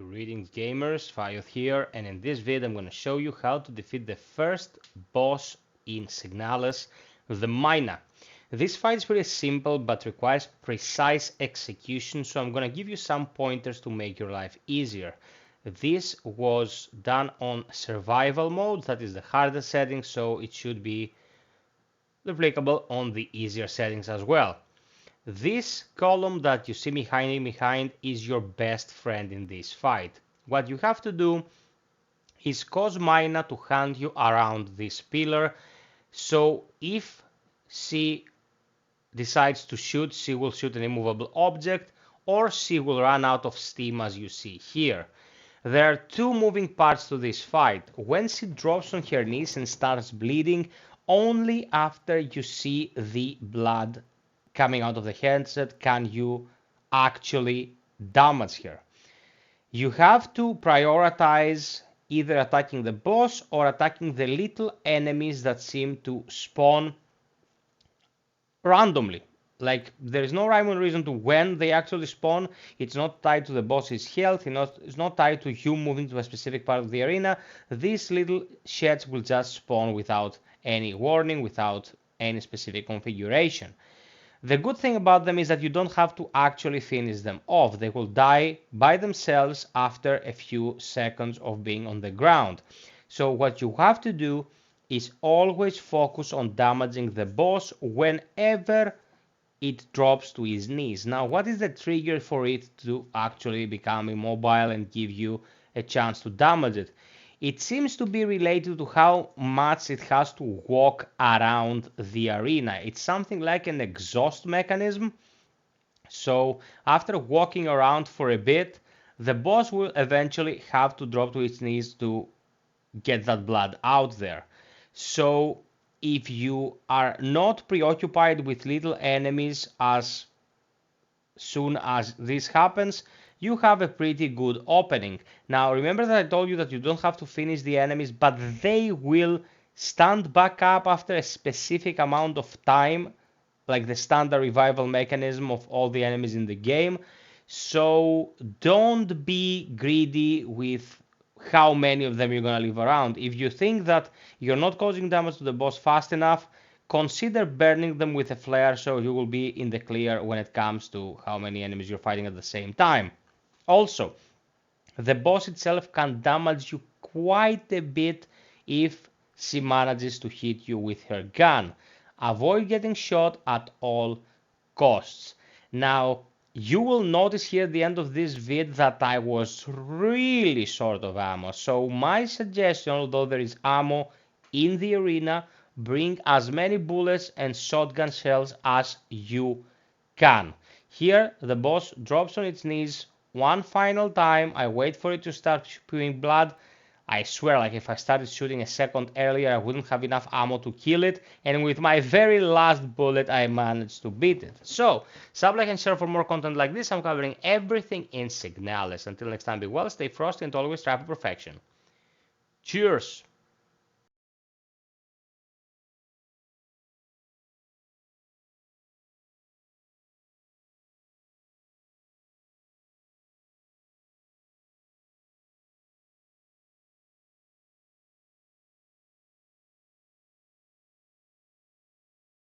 Greetings gamers, Fayod here, and in this video I'm going to show you how to defeat the first boss in SIGNALIS, the MYNAH. This fight is pretty simple but requires precise execution, so I'm going to give you some pointers to make your life easier. This was done on survival mode, that is the hardest setting, so it should be applicable on the easier settings as well. This column that you see me hiding behind is your best friend in this fight. What you have to do is cause MYNAH to hunt you around this pillar, so if she decides to shoot, she will shoot an immovable object, or she will run out of steam as you see here. There are two moving parts to this fight. When she drops on her knees and starts bleeding, only after you see the blood coming out of the handset can you actually damage her. You have to prioritize either attacking the boss or attacking the little enemies that seem to spawn randomly. Like, there is no rhyme or reason to when they actually spawn. It's not tied to the boss's health, it's not tied to you moving to a specific part of the arena. These little sheds will just spawn without any warning, without any specific configuration. The good thing about them is that you don't have to actually finish them off. They will die by themselves after a few seconds of being on the ground. So what you have to do is always focus on damaging the boss whenever it drops to his knees. Now, what is the trigger for it to actually become immobile and give you a chance to damage it? It seems to be related to how much it has to walk around the arena. It's something like an exhaust mechanism. So after walking around for a bit, the boss will eventually have to drop to its knees to get that blood out there. So if you are not preoccupied with little enemies as soon as this happens, you have a pretty good opening. Now remember that I told you that you don't have to finish the enemies, but they will stand back up after a specific amount of time, like the standard revival mechanism of all the enemies in the game. So don't be greedy with how many of them you're gonna leave around. If you think that you're not causing damage to the boss fast enough, consider burning them with a flare, so you will be in the clear when it comes to how many enemies you're fighting at the same time. Also, the boss itself can damage you quite a bit if she manages to hit you with her gun. Avoid getting shot at all costs. Now, you will notice here at the end of this vid that I was really short of ammo. So my suggestion, although there is ammo in the arena, bring as many bullets and shotgun shells as you can. Here, the boss drops on its knees one final time. I wait for it to start spewing blood. I swear, like, if I started shooting a second earlier, I wouldn't have enough ammo to kill it. And with my very last bullet, I managed to beat it. So, sub, like, and share for more content like this. I'm covering everything in SIGNALIS. Until next time, be well, stay frosty, and always strive for perfection. Cheers!